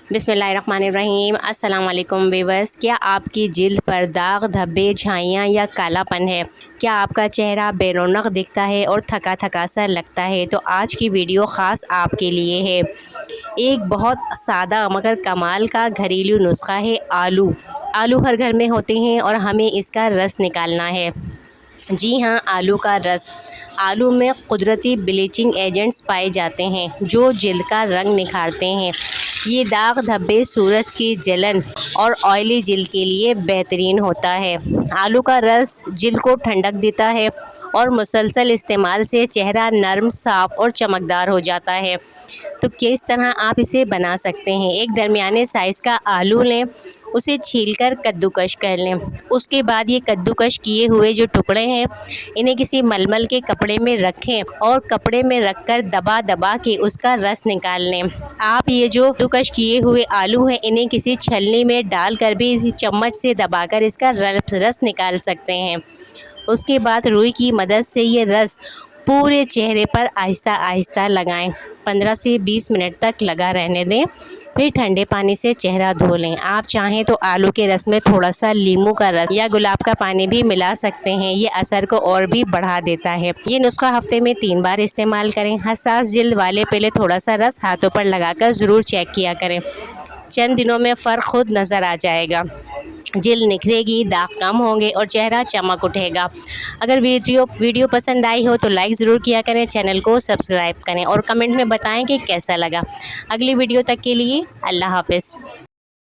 बिस्मिल्लाहिर्रहमानिर्रहीम। अस्सलाम वालेकुम व्यूअर्स। क्या आपकी जिल्द पर दाग, धब्बे, झाइयाँ या कालापन है? क्या आपका चेहरा बेरौनक दिखता है और थका थका सा लगता है? तो आज की वीडियो ख़ास आपके लिए है। एक बहुत सादा मगर कमाल का घरेलू नुस्खा है आलू। आलू हर घर में होते हैं और हमें इसका रस निकालना है। जी हाँ, आलू का रस। आलू में कुदरती ब्लीचिंग एजेंट्स पाए जाते हैं जो जिल्द का रंग निखारते हैं। ये दाग, धब्बे, सूरज की जलन और ऑयली जिल्द के लिए बेहतरीन होता है। आलू का रस जिल्द को ठंडक देता है और मुसलसल इस्तेमाल से चेहरा नर्म, साफ और चमकदार हो जाता है। तो किस तरह आप इसे बना सकते हैं? एक दरमियाने साइज़ का आलू लें, उसे छीलकर कद्दूकश कर लें। उसके बाद ये कद्दूकश किए हुए जो टुकड़े हैं, इन्हें किसी मलमल के कपड़े में रखें और कपड़े में रखकर दबा दबा के उसका रस निकाल लें। आप ये जो कद्दूकश किए हुए आलू हैं, इन्हें किसी छलनी में डालकर भी चम्मच से दबाकर इसका रस निकाल सकते हैं। उसके बाद रुई की मदद से ये रस पूरे चेहरे पर आहिस्ता आहिस्ता लगाएं। 15 से 20 मिनट तक लगा रहने दें, फिर ठंडे पानी से चेहरा धो लें। आप चाहें तो आलू के रस में थोड़ा सा नींबू का रस या गुलाब का पानी भी मिला सकते हैं। ये असर को और भी बढ़ा देता है। ये नुस्खा हफ्ते में 3 बार इस्तेमाल करें। हसास जिल्द वाले पहले थोड़ा सा रस हाथों पर लगाकर ज़रूर चेक किया करें। चंद दिनों में फ़र्क खुद नज़र आ जाएगा। जिल्द निखरेगी, दाग कम होंगे और चेहरा चमक उठेगा। अगर वीडियो पसंद आई हो तो लाइक ज़रूर किया करें, चैनल को सब्सक्राइब करें और कमेंट में बताएं कि कैसा लगा। अगली वीडियो तक के लिए अल्लाह हाफ़िज़।